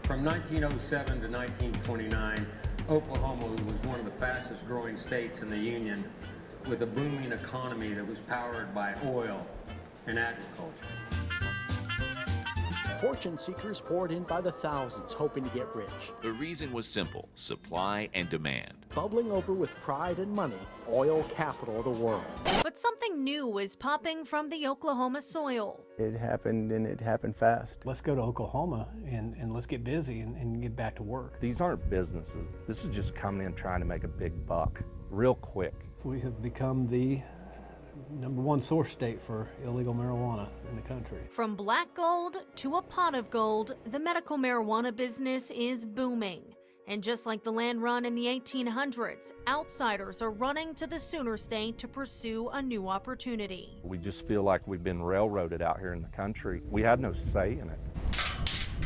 From 1907 to 1929, Oklahoma was one of the fastest growing states in the Union, with a booming economy that was powered by oil and agriculture. Fortune seekers poured in by the thousands, hoping to get rich. The reason was simple: supply and demand. Bubbling over with pride and money, oil capital of the world. But something new is popping from the Oklahoma soil. It happened, and it happened fast. Let's go to Oklahoma and let's get busy and get back to work. These aren't businesses. This is just coming in trying to make a big buck real quick. We have become the #1 source state for illegal marijuana in the country. From black gold to a pot of gold, the medical marijuana business is booming. And just like the land run in the 1800s, outsiders are running to the Sooner State to pursue a new opportunity. We just feel like we've been railroaded out here in the country. We had no say in it.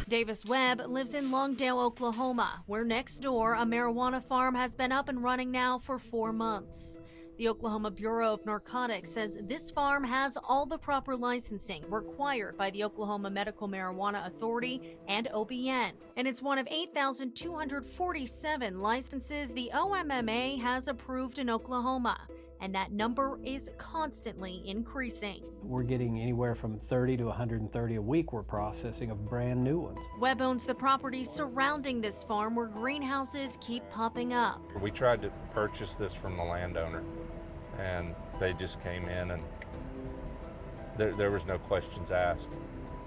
Davis Webb lives in Longdale, Oklahoma, where next door a marijuana farm has been up and running now for 4 months. The Oklahoma Bureau of Narcotics says this farm has all the proper licensing required by the Oklahoma Medical Marijuana Authority and OBN, and it's one of 8,247 licenses the OMMA has approved in Oklahoma, and that number is constantly increasing. We're getting anywhere from 30 to 130 a week we're processing of brand new ones. Webb owns the property surrounding this farm where greenhouses keep popping up. We tried to purchase this from the landowner, and they just came in, and there was no questions asked.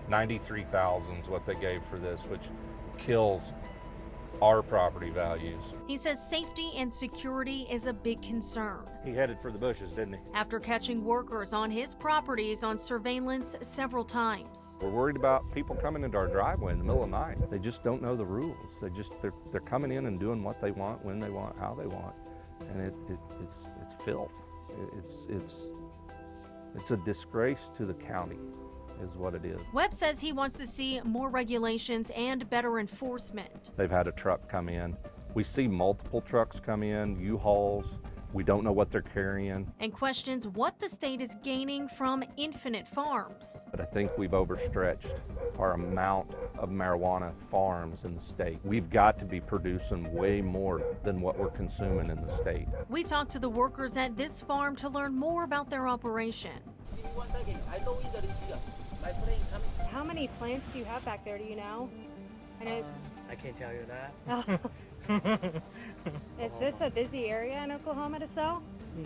$93,000 is what they gave for this, which kills our property values. He says safety and security is a big concern. He headed for the bushes, didn't he? After catching workers on his properties on surveillance several times. We're worried about people coming into our driveway in the middle of the night. They just don't know the rules. They're coming in and doing what they want, when they want, how they want, and it's filth. It's a disgrace to the county, is what it is. Webb says he wants to see more regulations and better enforcement. They've had a truck come in. We see multiple trucks come in, U-Hauls. We don't know what they're carrying. And questions what the state is gaining from Infinite Farms. But I think we've overstretched our amount of marijuana farms in the state. We've got to be producing way more than what we're consuming in the state. We talked to the workers at this farm to learn more about their operation. Give me 1 second. I know in the issue. My plane coming. How many plants do you have back there? Do you know? And I can't tell you that. is this a busy area in Oklahoma to sell? No.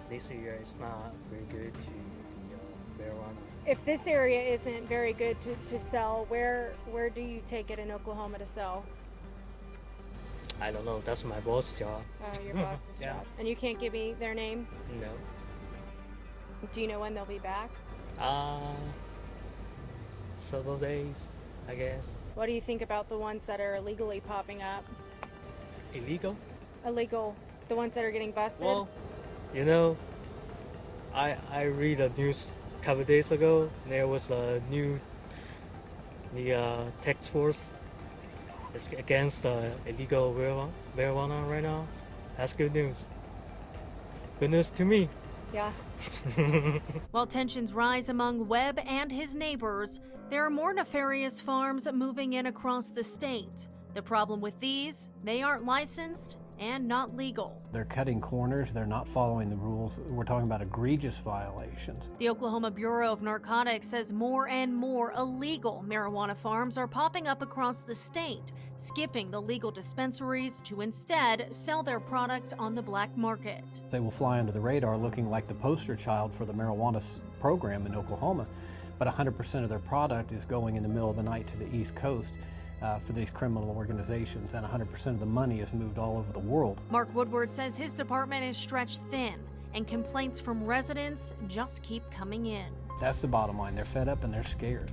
This year is not very good to marijuana. If this area isn't very good to sell, where do you take it in Oklahoma to sell? I don't know. That's my boss' job. Oh, your boss's Yeah. job. And you can't give me their name? No. Do you know when they'll be back? Several days, I guess. What do you think about the ones that are illegally popping up? Illegal? Illegal, the ones that are getting busted? Well, you know, I read the news a couple days ago. There was a new task force. It's against illegal marijuana right now. That's good news. Good news to me. Yeah. While tensions rise among Webb and his neighbors, there are more nefarious farms moving in across the state. The problem with these, they aren't licensed and not legal. They're cutting corners, they're not following the rules. We're talking about egregious violations. The Oklahoma Bureau of Narcotics says more and more illegal marijuana farms are popping up across the state, skipping the legal dispensaries to instead sell their product on the black market. They will fly under the radar looking like the poster child for the marijuana program in Oklahoma, but 100% of their product is going in the middle of the night to the East Coast for these criminal organizations, and 100% of the money is moved all over the world. Mark Woodward says his department is stretched thin, and complaints from residents just keep coming in. That's the bottom line. They're fed up and they're scared.